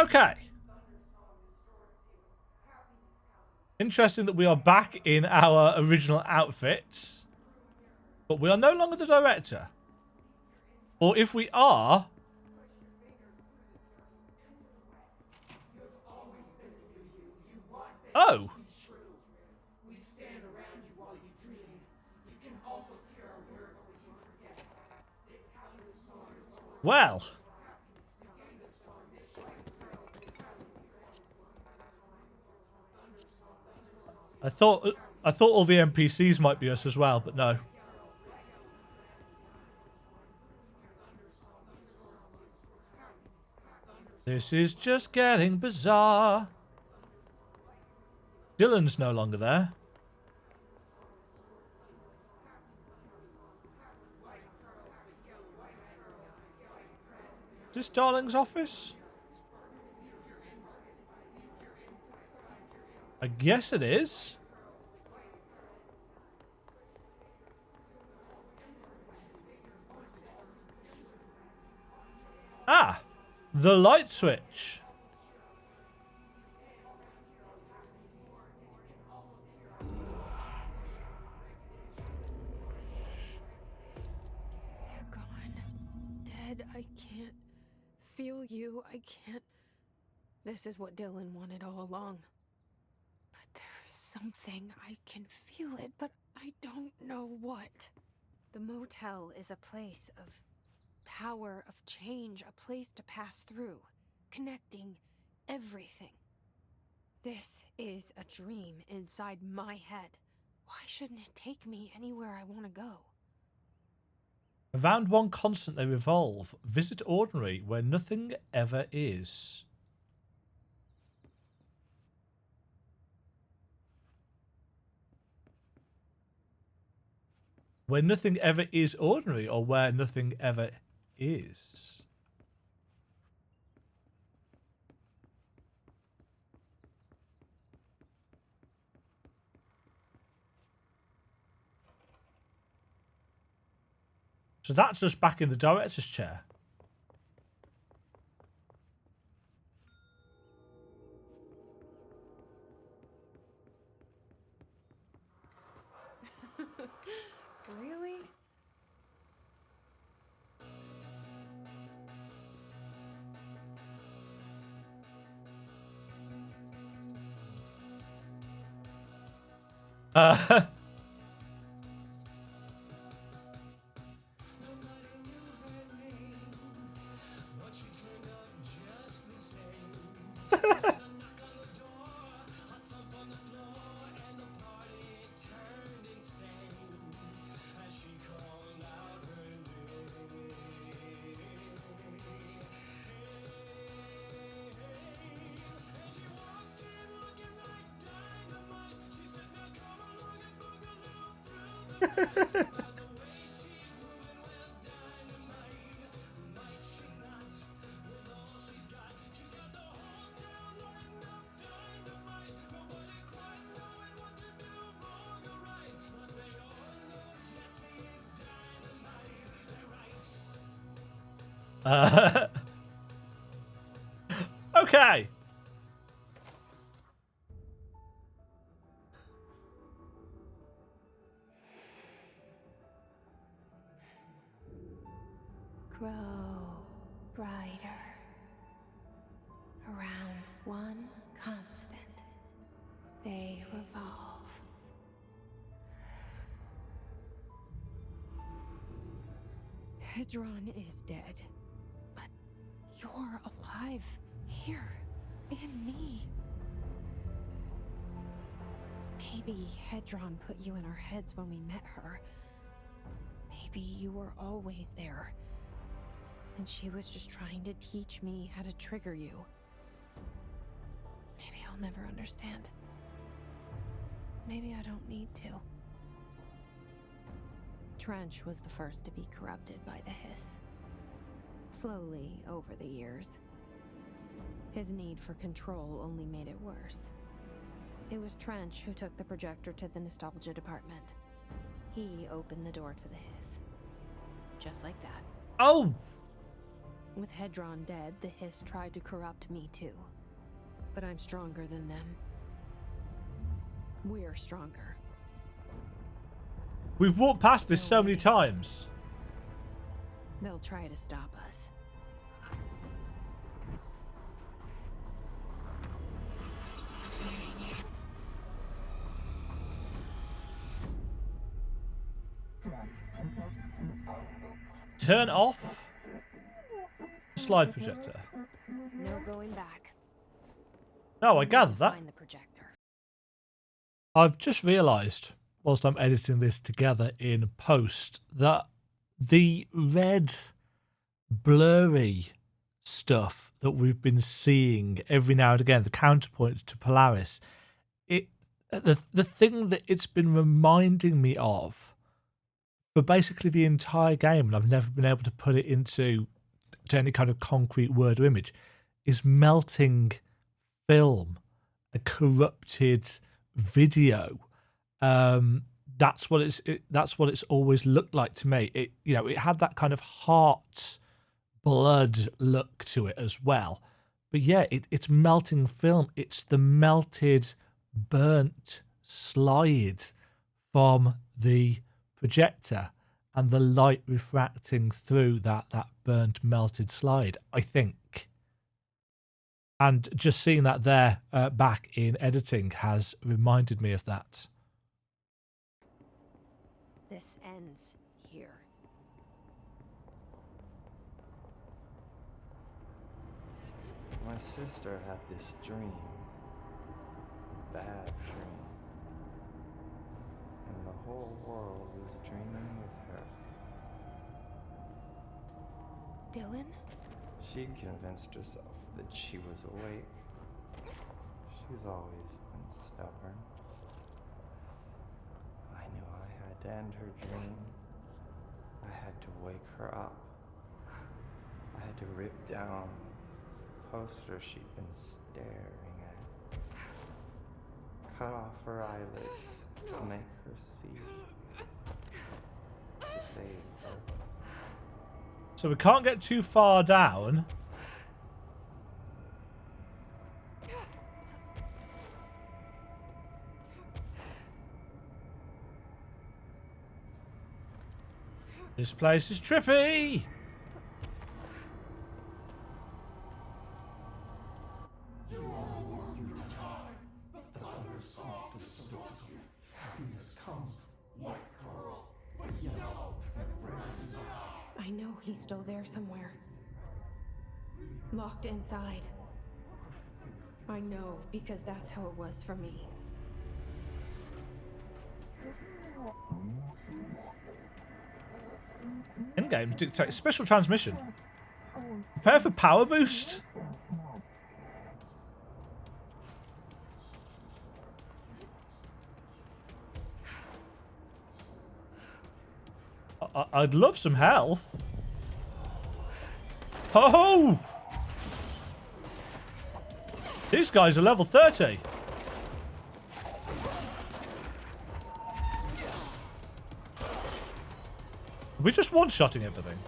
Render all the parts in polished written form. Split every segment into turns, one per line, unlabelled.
Okay. Interesting that we are back in our original outfits. But we are no longer the director. Or if we are... Oh. Well. I thought all the NPCs might be us as well, but no. This is just getting bizarre. Dylan's no longer there. Is this Darling's office? I guess it is. Ah, the light switch.
They're gone. Dead. I can't feel you. I can't. This is what Dylan wanted all along. But there's something. I can feel it, but I don't know what. The motel is a place of power, of change, a place to pass through, connecting everything. This is a dream inside my head. Why shouldn't it take me anywhere I want to go?
Around one constant they revolve. Visit ordinary, where nothing ever is. Where nothing ever is ordinary, or where nothing ever is. So that's us back in the director's chair.
Really? Okay. Grow brighter. Around one constant, they revolve. Hedron is dead, but you're alive here in me. Maybe Hedron put you in our heads when we met her. Maybe you were always there, and she was just trying to teach me how to trigger you. Maybe I'll never understand. Maybe I don't need to. Trench was the first to be corrupted by the hiss. Slowly, over the years. His need for control only made it worse. It was Trench who took the projector to the nostalgia department. He opened the door to the hiss. Just like that.
Oh!
With Hedron dead, the Hiss tried to corrupt me too. But I'm stronger than them. We're stronger.
We've walked past this so many times.
They'll try to stop us.
Turn off slide projector.
No going back.
No, I gathered that.
Find the projector.
I've just realised, whilst I'm editing this together in post, that the red, blurry stuff that we've been seeing every now and again, the counterpoint to Polaris, the thing that it's been reminding me of for basically the entire game, and I've never been able to put it into any kind of concrete word or image, is melting film, a corrupted video. That's what it's always looked like to me. It had that kind of heart blood look to it as well. But yeah, it's melting film. It's the melted, burnt slide from the projector and the light refracting through that burnt, melted slide, I think. And just seeing that there back in editing has reminded me of that.
This ends here.
My sister had this dream. A bad dream. And the whole world was dreaming with her.
Dylan?
She convinced herself that she was awake. She's always been stubborn. I knew I had to end her dream. I had to wake her up. I had to rip down the poster she'd been staring at. Cut off her eyelids to make her see. To save her.
So we can't get too far down. This place is trippy!
I know he's still there somewhere. Locked inside. I know, because that's how it was for me.
Endgame dictates special transmission. Prepare for power boost. I'd love some health. Oh! These guys are level 30. We're just one-shotting everything.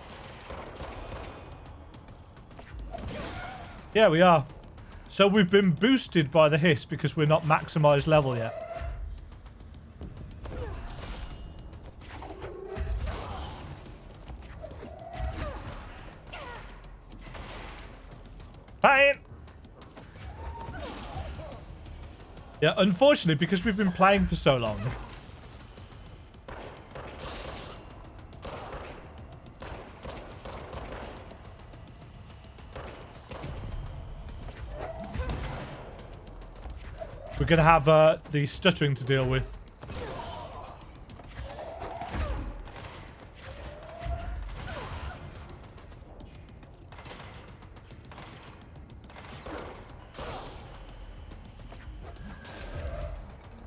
Yeah, we are. So we've been boosted by the hiss because we're not maximized level yet. Payne! Yeah, unfortunately, because we've been playing for so long, we're going to have the stuttering to deal with.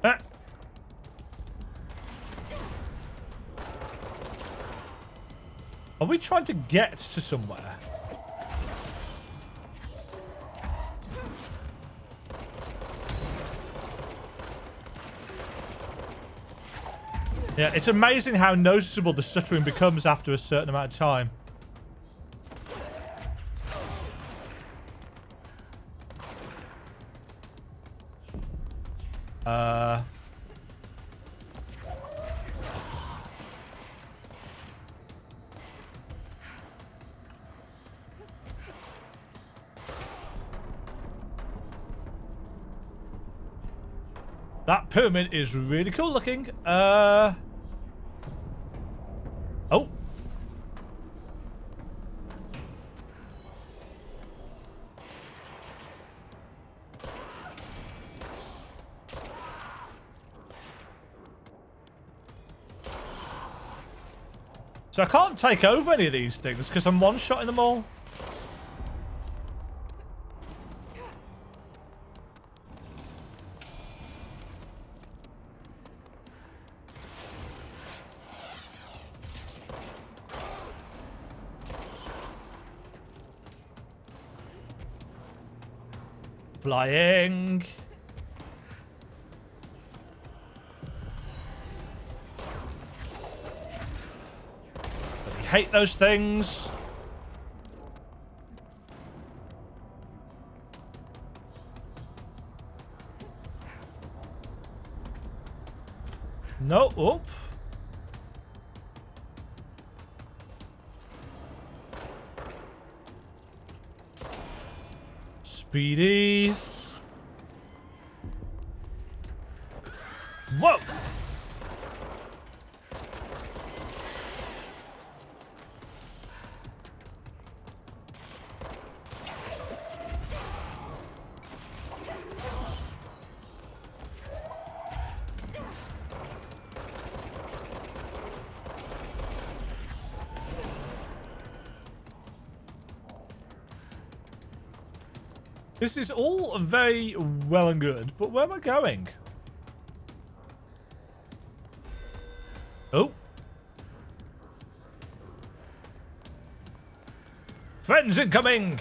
Ah. Are we trying to get to somewhere? Yeah, it's amazing how noticeable the stuttering becomes after a certain amount of time. That pyramid is really cool looking. Oh. So I can't take over any of these things because I'm one-shotting them all. Flying. I hate those things. No, oop. Speedy. Whoa. This is all very well and good, but where am I going? Oh. Friends incoming!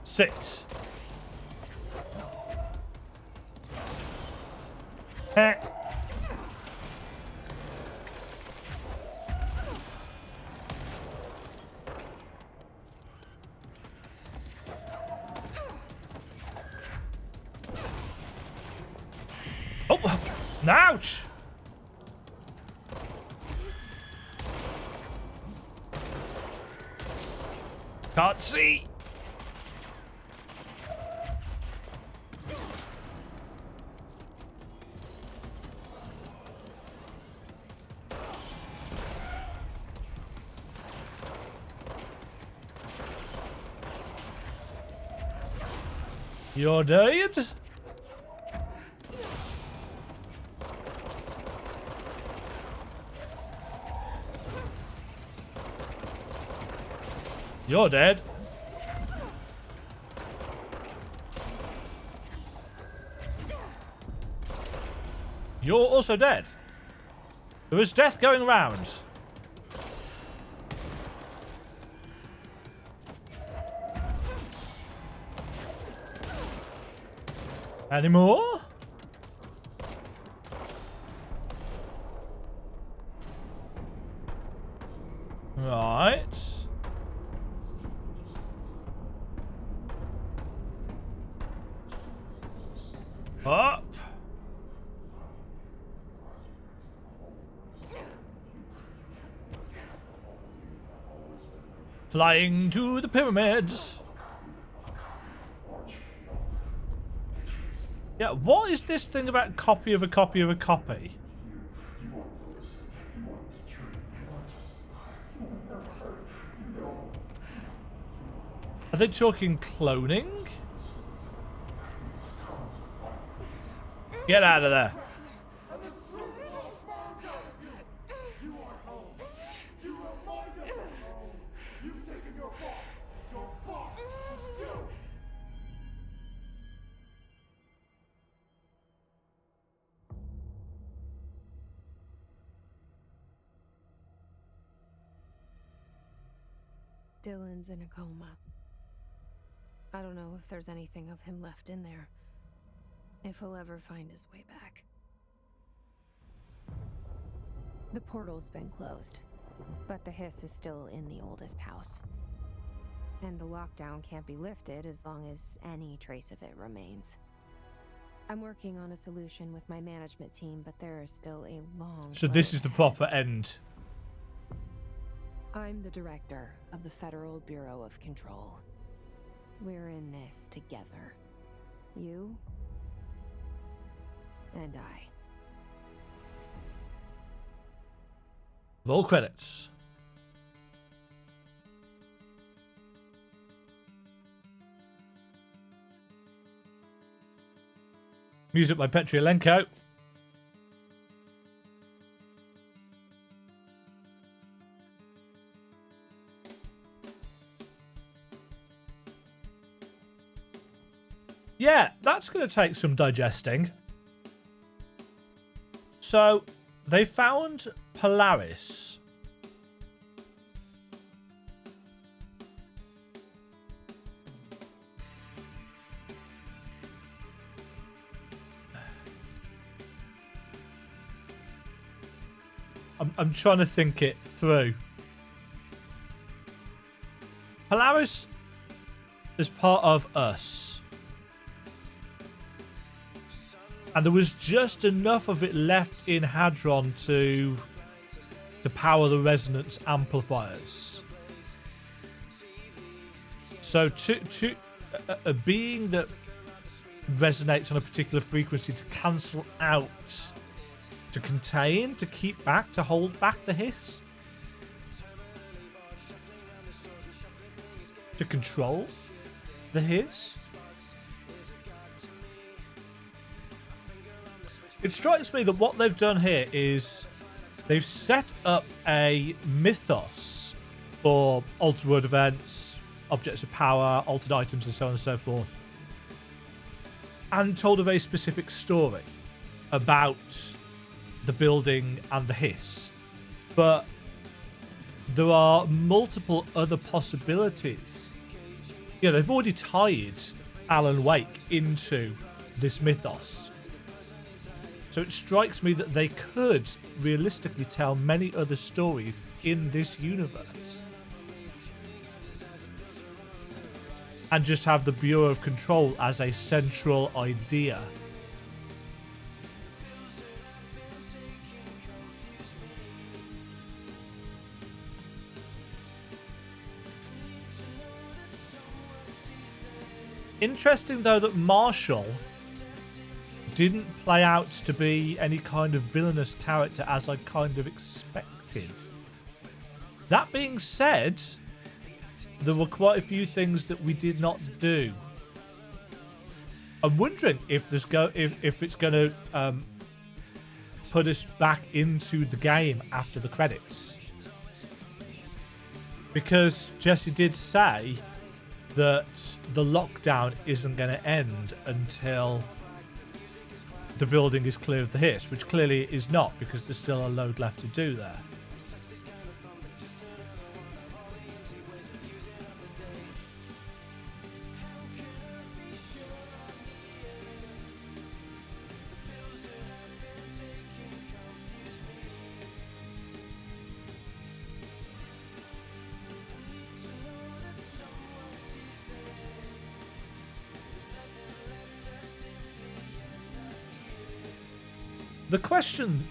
Six. Heh. Oh, ouch! Can't see. You're dead? You're dead. You're also dead. There is death going around. Any more? Right. Up. Flying to the pyramids. Yeah, what is this thing about copy of a copy of a copy? Are they talking cloning? Get out of there.
Dylan's in a coma. I don't know if there's anything of him left in there. If he'll ever find his way back. The portal's been closed. But the hiss is still in the oldest house. And the lockdown can't be lifted as long as any trace of it remains. I'm working on a solution with my management team, but there is still a long
So
road
this is the
ahead.
proper end.
I'm the director of the Federal Bureau of Control. We're in this together. You and I.
Roll credits. Music by Petrielenko. Yeah, that's going to take some digesting. So, they found Polaris. I'm trying to think it through. Polaris is part of us. And there was just enough of it left in Hadron to power the resonance amplifiers. So to a being that resonates on a particular frequency to cancel out, to contain, to keep back, to hold back the hiss, to control the hiss. It strikes me that what they've done here is they've set up a mythos for altered world events, objects of power, altered items, and so on and so forth, and told a very specific story about the building and the hiss. But there are multiple other possibilities. You know, they've already tied Alan Wake into this mythos. So it strikes me that they could realistically tell many other stories in this universe. And just have the Bureau of Control as a central idea. Interesting, though, that Marshall didn't play out to be any kind of villainous character as I kind of expected. That being said, there were quite a few things that we did not do. I'm wondering if it's going to put us back into the game after the credits, because Jesse did say that the lockdown isn't going to end until the building is clear of the hiss, which clearly is not, because there's still a load left to do there. The question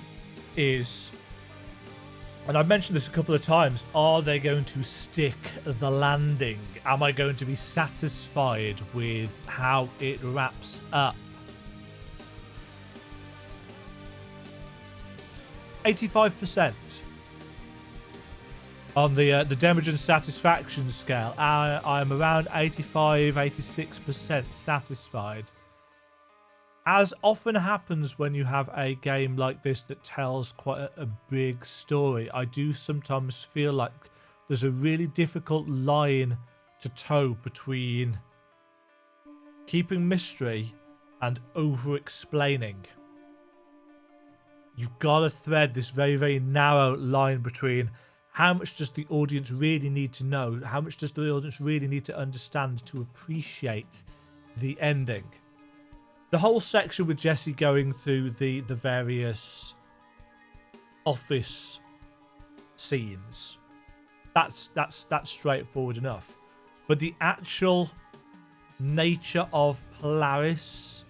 is, and I've mentioned this a couple of times, are they going to stick the landing? Am I going to be satisfied with how it wraps up? 85% on the Demajen satisfaction scale. I am around 85-86% satisfied. As often happens when you have a game like this that tells quite a big story, I do sometimes feel like there's a really difficult line to toe between keeping mystery and over-explaining. You've got to thread this very, very narrow line between how much does the audience really need to know, how much does the audience really need to understand to appreciate the ending. The whole section with Jesse going through the various office scenes. That's straightforward enough. But the actual nature of Polaris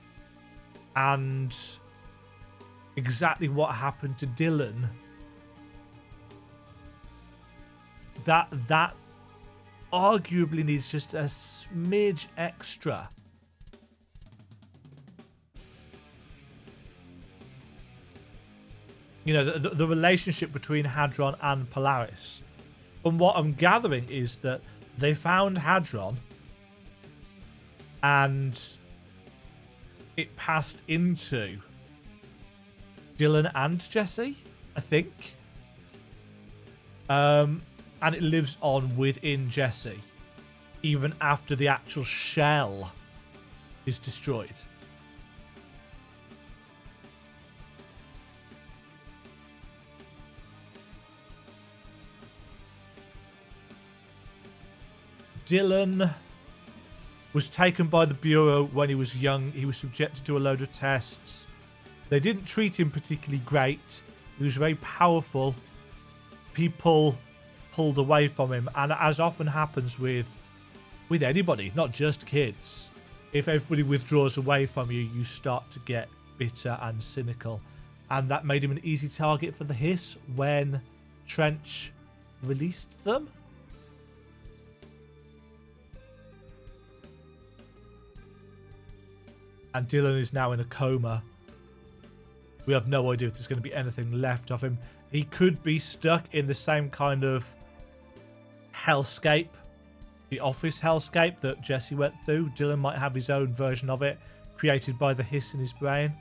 and exactly what happened to Dylan, that arguably needs just a smidge extra. You know, the relationship between Hadron and Polaris. From what I'm gathering is that they found Hadron and it passed into Dylan and Jesse, I think. And it lives on within Jesse, even after the actual shell is destroyed. Dylan was taken by the Bureau when he was young. He was subjected to a load of tests. They didn't treat him particularly great. He was very powerful. People pulled away from him, and as often happens with anybody, not just kids, if everybody withdraws away from you, you start to get bitter and cynical, and that made him an easy target for the Hiss when Trench released them. And Dylan is now in a coma. We have no idea if there's going to be anything left of him. He could be stuck in the same kind of hellscape, the office hellscape that Jesse went through. Dylan might have his own version of it, created by the Hiss in his brain.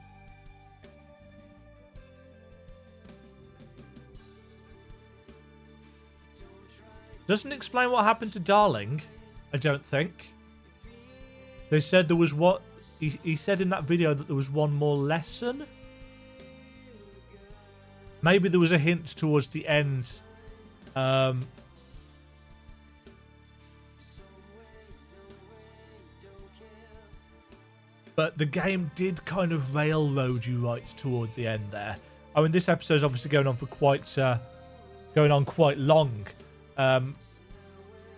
Doesn't explain what happened to Darling, I don't think. They said there was what... He said in that video that there was one more lesson. Maybe there was a hint towards the end. But the game did kind of railroad you right toward the end there. I mean, this episode's obviously going on for quite long.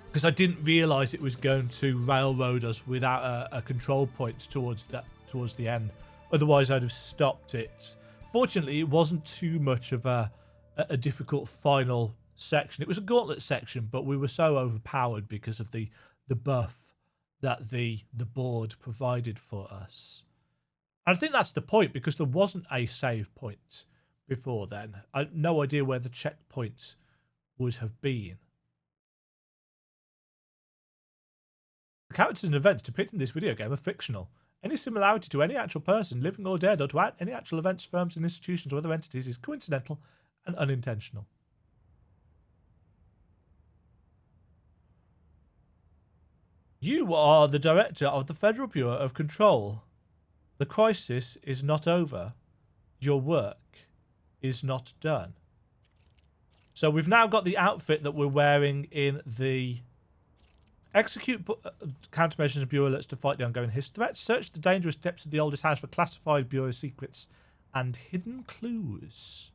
Because I didn't realise it was going to railroad us without a control point towards the end. Otherwise, I'd have stopped it. Fortunately, it wasn't too much of a difficult final section. It was a gauntlet section, but we were so overpowered because of the buff that the board provided for us. And I think that's the point, because there wasn't a save point before then. I had no idea where the checkpoints would have been. The characters and events depicted in this video game are fictional. Any similarity to any actual person, living or dead, or to any actual events, firms, and institutions or other entities is coincidental and unintentional. You are the director of the Federal Bureau of Control. The crisis is not over. Your work is not done. So we've now got the outfit that we're wearing in the... Execute countermeasures and Bureau alerts to fight the ongoing Hiss threats. Search the dangerous depths of the oldest house for classified Bureau secrets and hidden clues.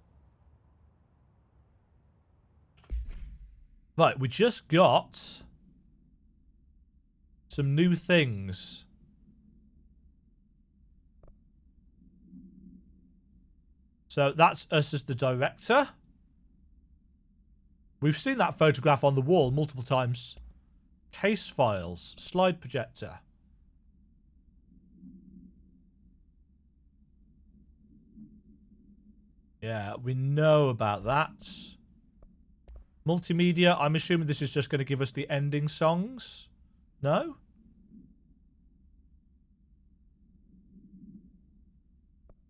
Right, we just got some new things. So that's us as the director. We've seen that photograph on the wall multiple times. Case files, slide projector. Yeah, we know about that. Multimedia, I'm assuming this is just going to give us the ending songs. No?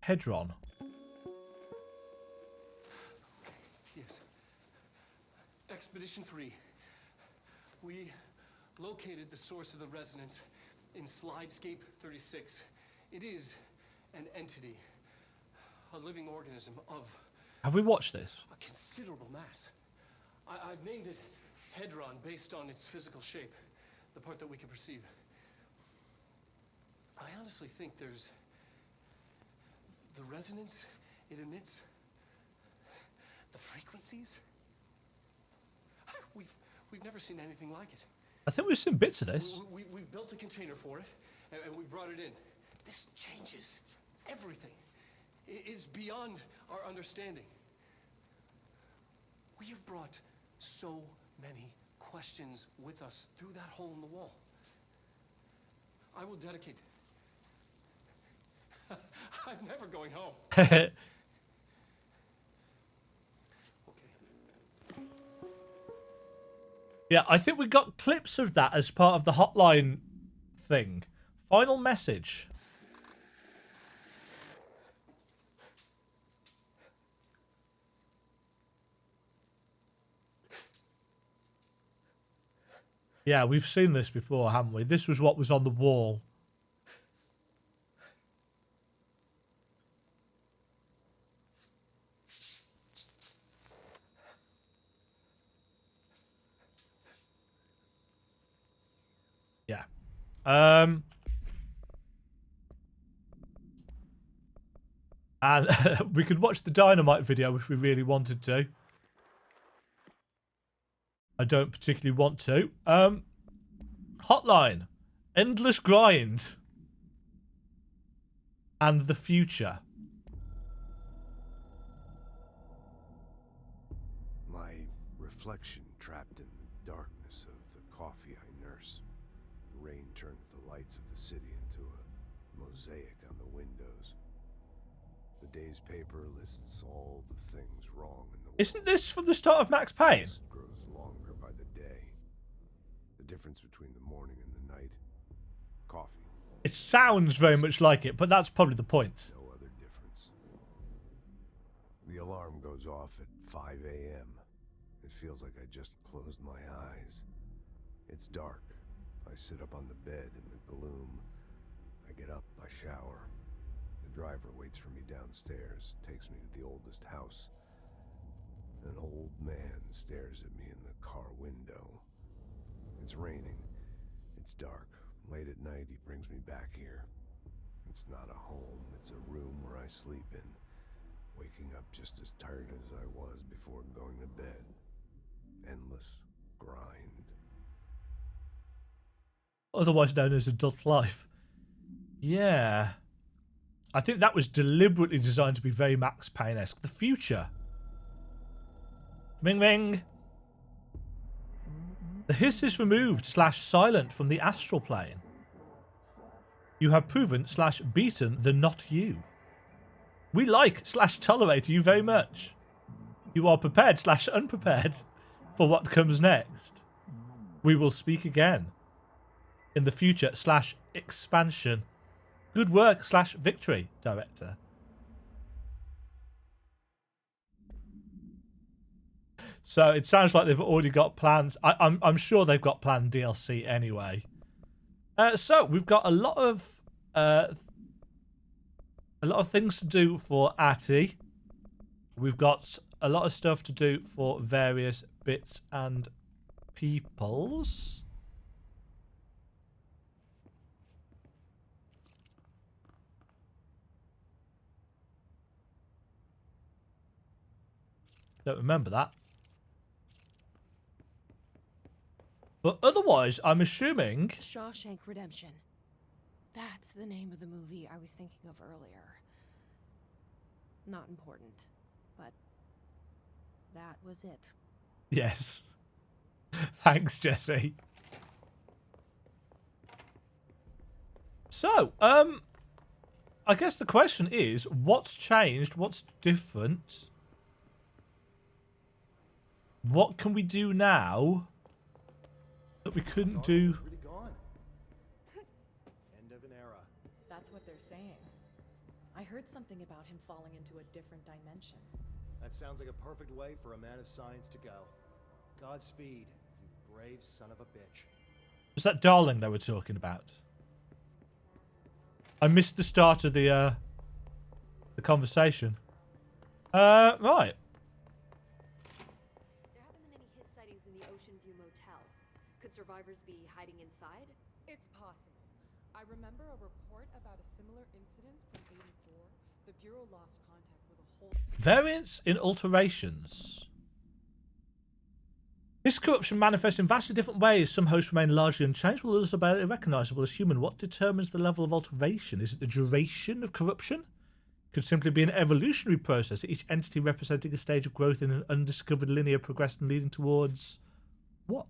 Hedron.
Yes. Expedition 3. We located the source of the resonance in Slidescape 36. It is an entity, a living organism of...
Have we watched this?
A considerable mass. I've named it Hedron based on its physical shape, the part that we can perceive. I honestly think there's... the resonance it emits, the frequencies, We've never seen anything like it.
I think we've seen bits of this.
We built a container for it, and we brought it in. This changes everything. It's beyond our understanding. We have brought so many questions with us through that hole in the wall. I will dedicate... I'm never going home. Okay.
Yeah, I think we got clips of that as part of the hotline thing. Final message. Yeah, we've seen this before, haven't we? This was what was on the wall. Yeah. And we could watch the Dynamite video if we really wanted to. I don't particularly want to. Hotline. Endless grind. And the future.
My reflection trapped in the darkness of the coffee I nurse. The rain turned the lights of the city into a mosaic on the windows. The day's paper lists all the things wrong in the world.
Isn't this from the start of Max Payne?
It grows longer by the day. The difference between the morning and the night. Coffee.
It sounds very much like it, but that's probably the point.
No other difference. The alarm goes off at 5 a.m. It feels like I just closed my eyes. It's dark. I sit up on the bed in the gloom. I get up, I shower. The driver waits for me downstairs, takes me to the oldest house. An old man stares at me in the car window. It's raining. It's dark. Late at night, he brings me back here. It's not a home, it's a room where I sleep in, waking up just as tired as I was before going to bed. Endless grind.
Otherwise known as adult life. Yeah. I think that was deliberately designed to be very Max Payne-esque. The future. Ring ring. The hiss is removed / silent from the astral plane. You have proven / beaten the not you. We like / tolerate you very much. You are prepared / unprepared for what comes next. We will speak again. In the future / expansion. Good work / victory, director. So it sounds like they've already got plans. I'm sure they've got planned DLC anyway. So we've got a lot of things to do for Atty. We've got a lot of stuff to do for various bits and peoples. Don't remember that. But otherwise, I'm assuming...
Shawshank Redemption. That's the name of the movie I was thinking of earlier. Not important, but that was it.
Yes. Thanks, Jesse. So, I guess the question is, what's changed? What's different? What can we do now that we couldn't do?
Really gone. End of an era.
That's what they're saying. I heard something about him falling into a different dimension.
That sounds like a perfect way for a man of science to go. Godspeed, you brave son of a bitch.
Was that Darling they were talking about? I missed the start of the conversation. Right.
There haven't been any hiss sightings in the Ocean View Motel. Could survivors be hiding inside?
It's possible. I remember a report about a similar incident from '84. The Bureau lost contact.
Variants in alterations. This corruption manifests in vastly different ways. Some hosts remain largely unchanged, while others are barely recognizable as human. What determines the level of alteration? Is it the duration of corruption? Could simply be an evolutionary process, each entity representing a stage of growth in an undiscovered linear progression leading towards what?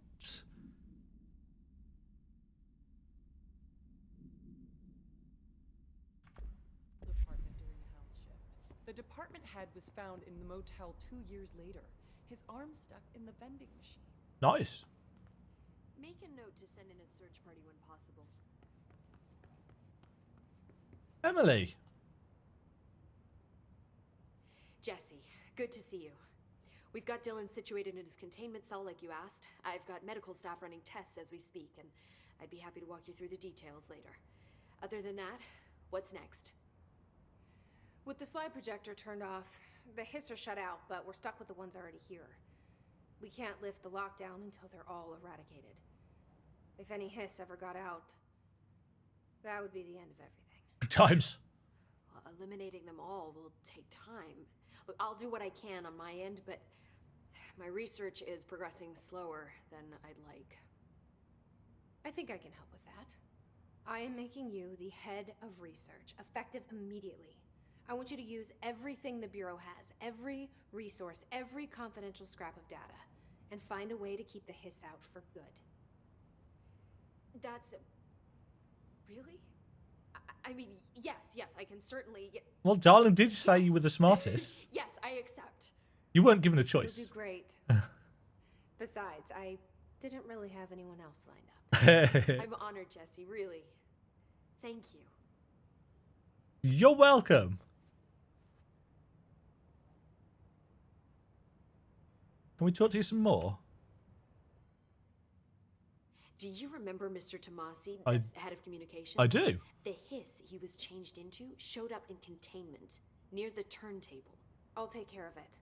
Department during a house shift. The department head was found in the motel 2 years later. His arm stuck in the vending machine.
Nice.
Make a note to send in a search party when possible.
Emily.
Jesse, good to see you. We've got Dylan situated in his containment cell like you asked. I've got medical staff running tests as we speak, and I'd be happy to walk you through the details later. Other than that, what's next?
With the slide projector turned off, the hiss are shut out, but we're stuck with the ones already here. We can't lift the lockdown until they're all eradicated. If any hiss ever got out, that would be the end of everything.
Times.
Well, eliminating them all will take time. Look, I'll do what I can on my end, but my research is progressing slower than I'd like.
I think I can help with that. I am making you the head of research, effective immediately. I want you to use everything the Bureau has, every resource, every confidential scrap of data, and find a way to keep the hiss out for good.
That's... really? I mean, yes, I can certainly...
Well, darling, did you say you were the smartest?
Yes, I accept.
You weren't given a
You'll
choice.
do great. Besides, I didn't really have anyone else lined up.
I'm honored, Jesse, really. Thank you.
You're welcome. Can we talk to you some more?
Do you remember Mr. Tomasi,
I-
the head of communications?
I do.
The hiss he was changed into showed up in containment, near the turntable.
I'll take care of it.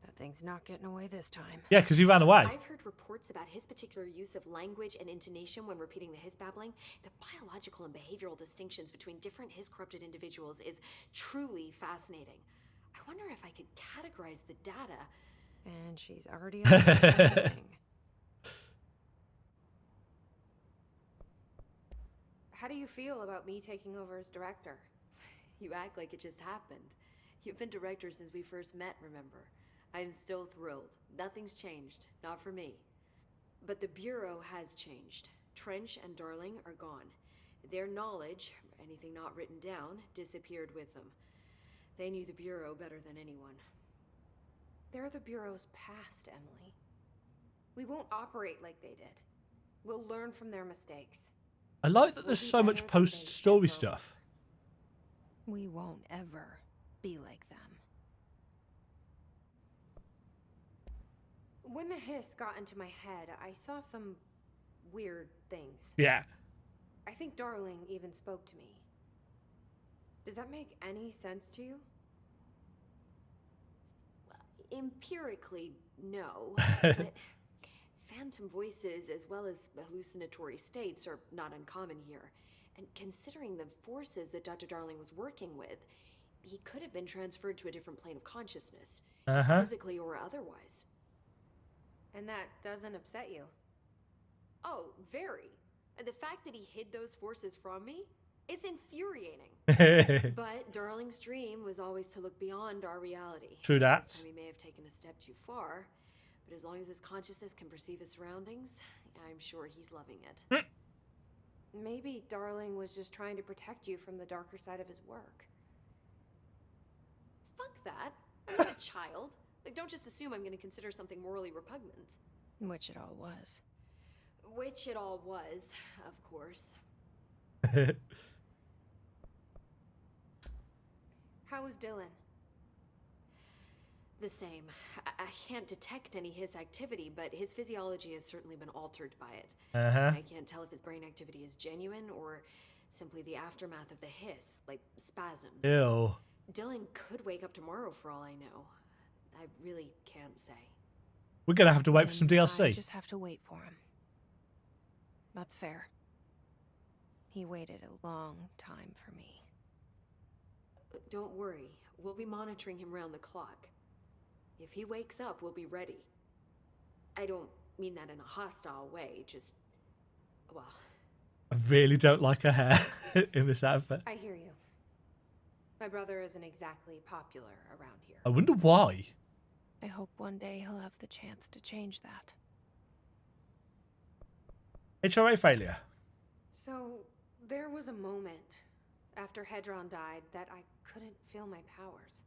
That thing's not getting away this time.
Yeah, because he ran away.
I've heard reports about his particular use of language and intonation when repeating the hiss babbling. The biological and behavioral distinctions between different hiss-corrupted individuals is truly fascinating. I wonder if I could categorize the data.
And she's already on the thing. How do you feel about me taking over as director?
You act like it just happened. You've been director since we first met, remember? I'm still thrilled. Nothing's changed. Not for me. But the Bureau has changed. Trench and Darling are gone. Their knowledge, anything not written down, disappeared with them. They knew the Bureau better than anyone.
They're the Bureau's past, Emily. We won't operate like they did. We'll learn from their mistakes.
I like that
We'll
there's
be
so much
better than they
post-story
ever
stuff.
We won't ever be like them. When the hiss got into my head, I saw some weird things.
Yeah.
I think Darling even spoke to me. Does that make any sense to you?
Empirically, no. But phantom voices, as well as hallucinatory states, are not uncommon here. And considering the forces that Dr. Darling was working with, he could have been transferred to a different plane of consciousness, physically or otherwise.
And that doesn't upset you?
Oh, very. And the fact that he hid those forces from me, it's infuriating. But Darling's dream was always to look beyond our reality.
True that.
This time he may have taken a step too far, but as long as his consciousness can perceive his surroundings, I'm sure he's loving it.
Maybe Darling was just trying to protect you from the darker side of his work.
Fuck that. I'm not a child. Like, don't just assume I'm going to consider something morally repugnant.
Which it all was.
Which it all was, of course.
How was Dylan?
The same. I can't detect any his activity, but his physiology has certainly been altered by it. I can't tell if his brain activity is genuine or simply the aftermath of the hiss, like spasms.
Ew.
Dylan could wake up tomorrow for all I know. I really can't say.
We're going to have to wait for some
I
DLC.
just have to wait for him. That's fair. He waited a long time for me.
Don't worry. We'll be monitoring him round the clock. If he wakes up, we'll be ready. I don't mean that in a hostile way, just... well...
I really don't like her hair in this outfit.
I hear you. My brother isn't exactly popular around here.
I wonder why.
I hope one day he'll have the chance to change that.
HRA failure.
So, there was a moment after Hedron died that I couldn't feel my powers.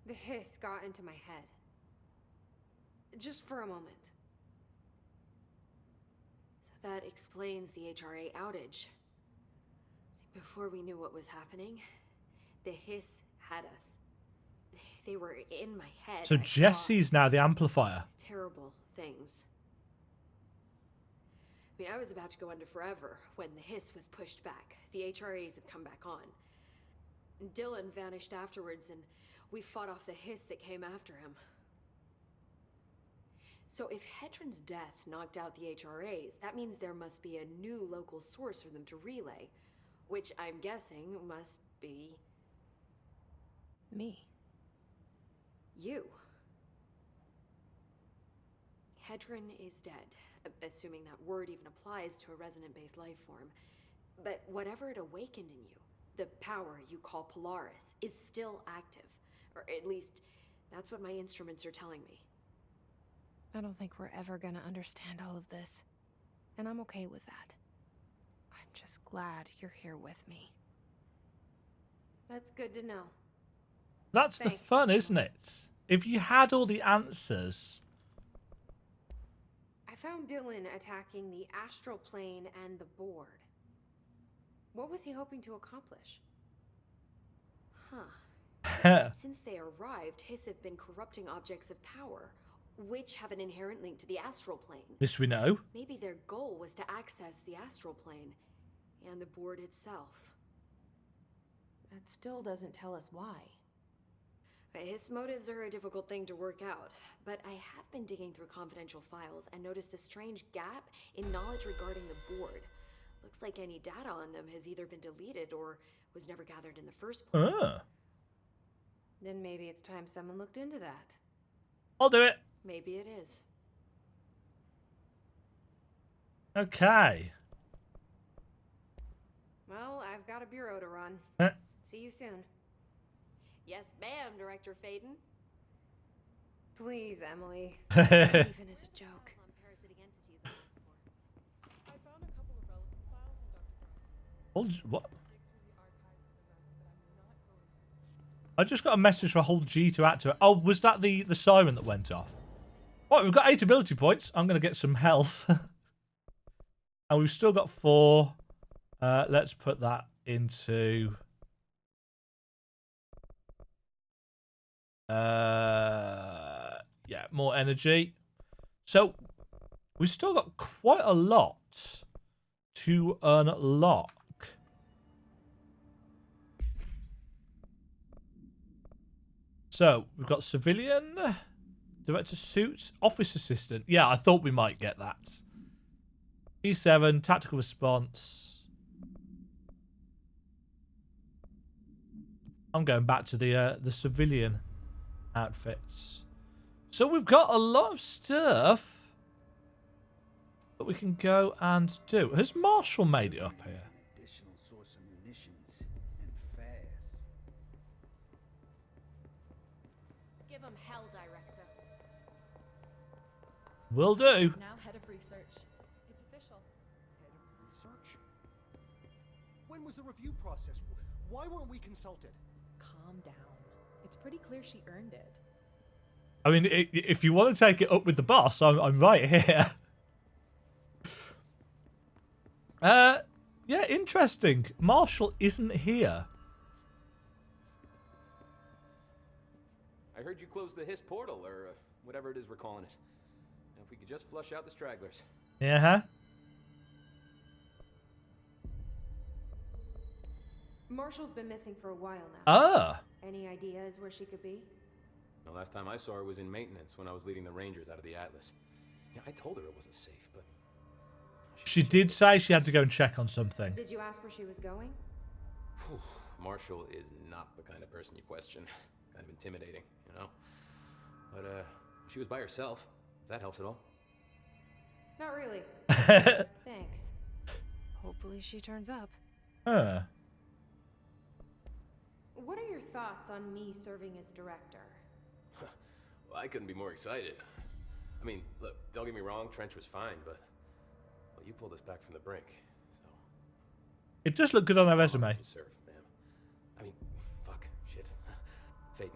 The hiss got into my head. Just for a moment.
So that explains the HRA outage. Before we knew what was happening, the hiss had us. They were in my head.
So
I saw
Jesse's now the amplifier.
terrible things. I mean, I was about to go under forever when the hiss was pushed back. The HRAs had come back on. Dylan vanished afterwards, and we fought off the hiss that came after him. So if Hedron's death knocked out the HRAs, that means there must be a new local source for them to relay, which I'm guessing must be...
Me.
you. Hedron is dead, assuming that word even applies to a resonant-based life form. But whatever it awakened in you, the power you call Polaris, is still active. Or at least, that's what my instruments are telling me.
I don't think we're ever gonna understand all of this. And I'm okay with that. I'm just glad you're here with me. That's good to know.
That's
Thanks.
the fun, isn't it? If you had all the answers.
I found Dylan attacking the astral plane and the board. What was he hoping to accomplish?
Huh. Since they arrived, Hiss have been corrupting objects of power, which have an inherent link to the astral plane.
This we know.
Maybe their goal was to access the astral plane and the board itself.
That still doesn't tell us why.
His motives are a difficult thing to work out, but I have been digging through confidential files and noticed a strange gap in knowledge regarding the board. Looks like any data on them has either been deleted or was never gathered in the first place.
Then maybe it's time someone looked into that.
I'll do it.
Maybe it is.
Okay.
Well, I've got a bureau to run. See you soon.
Yes, ma'am, Director Payne.
Please, Emily. Even as a joke.
I found a couple of relevant files in Dr.
Hold, what?
Dig through the archives for the rest, but I'm not going to.
I just got a message for hold G to activate. Oh, was that the siren that went off? Right, we've got 8 ability points. I'm going to get some health. And we've still got 4. Let's put that into... yeah, more energy. So, we've still got quite a lot to unlock. So, we've got civilian, director suits, office assistant. Yeah, I thought we might get that. E7, tactical response. I'm going back to the civilian outfits. So we've got a lot of stuff that we can go and do. Has Marshall made it up here?
Additional source of munitions and fast.
Give him hell, Director.
Will do.
Now head of research. It's official.
Head of research? When was the review process? Why weren't we consulted?
Calm down. It's pretty clear she earned it.
I mean, if you want to take it up with the boss, I'm right here. Yeah, interesting. Marshall isn't here.
I heard you closed the Hiss portal, or whatever it is we're calling it. Now, if we could just flush out the stragglers.
Yeah.
Marshall's been missing for a while now.
Ah.
Any ideas where she could be?
The last time I saw her was in maintenance when I was leading the Rangers out of the Atlas. Yeah, I told her it wasn't safe, but...
She did say she had to go and check on something.
Did you ask where she was going?
Whew, Marshall is not the kind of person you question. Kind of intimidating, you know? But, she was by herself. If that helps at all.
Not really. Thanks.
Hopefully she turns up.
Huh.
What are your thoughts on me serving as director?
Well, I couldn't be more excited. I mean, look, don't get me wrong, Trench was fine, but well, you pulled us back from the brink, so.
It does look good on her resume.
To serve, ma'am. I mean, fuck, shit. Payne.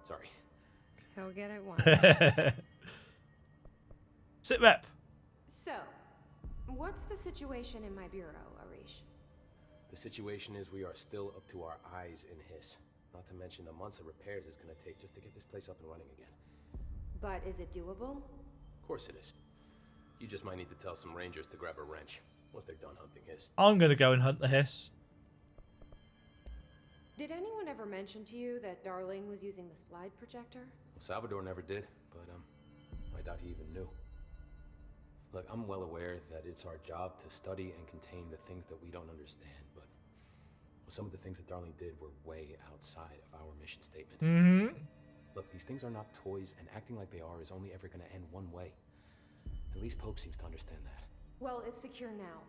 Sorry.
He'll get it once.
Sit rep.
So, what's the situation in my bureau, Arish?
The situation is we are still up to our eyes in Hiss. Not to mention the months of repairs it's gonna take just to get this place up and running again.
But is it doable?
Of course it is. You just might need to tell some rangers to grab a wrench once they're done hunting Hiss.
I'm going to go and hunt the Hiss.
Did anyone ever mention to you that Darling was using the slide projector?
Well, Salvador never did, but I doubt he even knew. Look, I'm well aware that it's our job to study and contain the things that we don't understand, but well, some of the things that Darling did were way outside of our mission statement.
Mm-hmm.
Look, these things are not toys, and acting like they are is only ever going to end one way. At least Pope seems to understand that.
Well, it's secure now.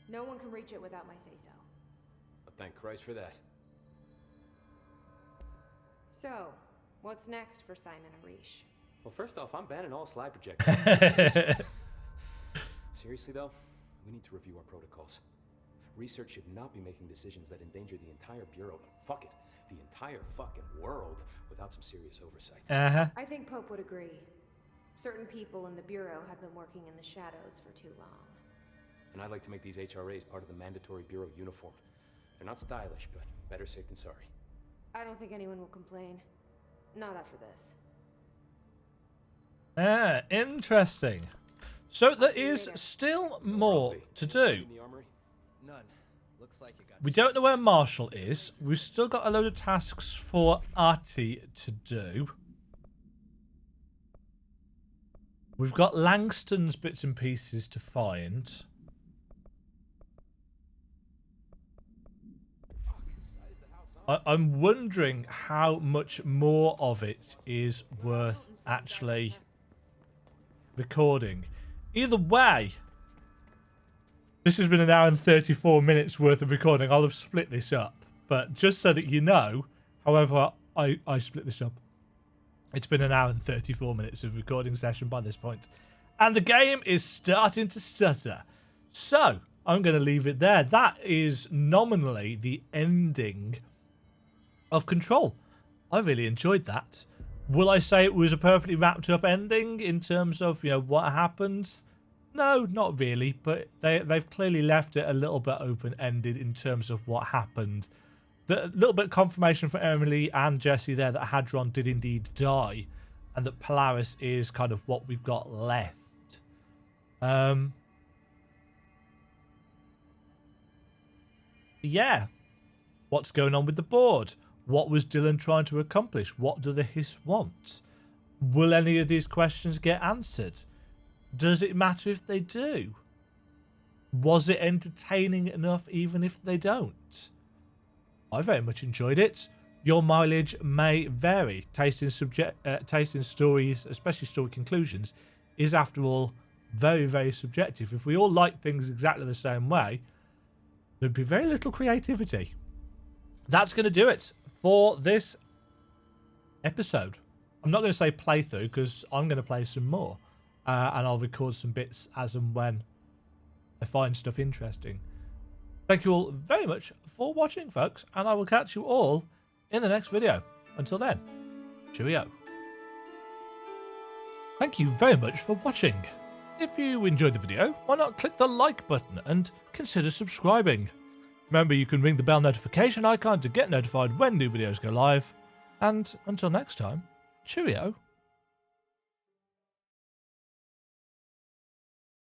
No one can reach it without my say-so.
But thank Christ for that.
So, what's next for Simon Arish?
Well, first off, I'm banning all slide projectors. Seriously, though, we need to review our protocols. Research should not be making decisions that endanger the entire Bureau. Fuck it. The entire fucking world without some serious oversight.
Uh-huh.
I think Pope would agree. Certain people in the Bureau have been working in the shadows for too long.
And I'd like to make these HRAs part of the mandatory Bureau uniform. They're not stylish, but better safe than sorry.
I don't think anyone will complain. Not after this.
Ah, interesting. So there is still more to do.
None. Looks like you got.
We don't know where Marshall is. We've still got a load of tasks for Artie to do. We've got Langston's bits and pieces to find. I'm wondering how much more of it is worth actually recording. Either way, this has been an hour and 34 minutes worth of recording. I'll have split this up. But just so that you know, however I split this up, it's been an hour and 34 minutes of recording session by this point. And the game is starting to stutter. So, I'm going to leave it there. That is nominally the ending of Control. I really enjoyed that. Will I say it was a perfectly wrapped up ending in terms of, you know, what happened? No, not really, but they've clearly left it a little bit open-ended in terms of what happened. The little bit of confirmation for Emily and Jesse there that Hadron did indeed die, and that Polaris is kind of what we've got left. Yeah. What's going on with the board? What was Dylan trying to accomplish? What do the Hiss want? Will any of these questions get answered? Does it matter if they do? Was it entertaining enough even if they don't? I very much enjoyed it. Your mileage may vary. Tasting stories, especially story conclusions, is after all very, very subjective. If we all like things exactly the same way, there'd be very little creativity. That's going to do it for this episode. I'm not going to say playthrough because I'm going to play some more. And I'll record some bits as and when I find stuff interesting. Thank you all very much for watching, folks. And I will catch you all in the next video. Until then, cheerio. Thank you very much for watching. If you enjoyed the video, why not click the like button and consider subscribing. Remember, you can ring the bell notification icon to get notified when new videos go live. And until next time, cheerio.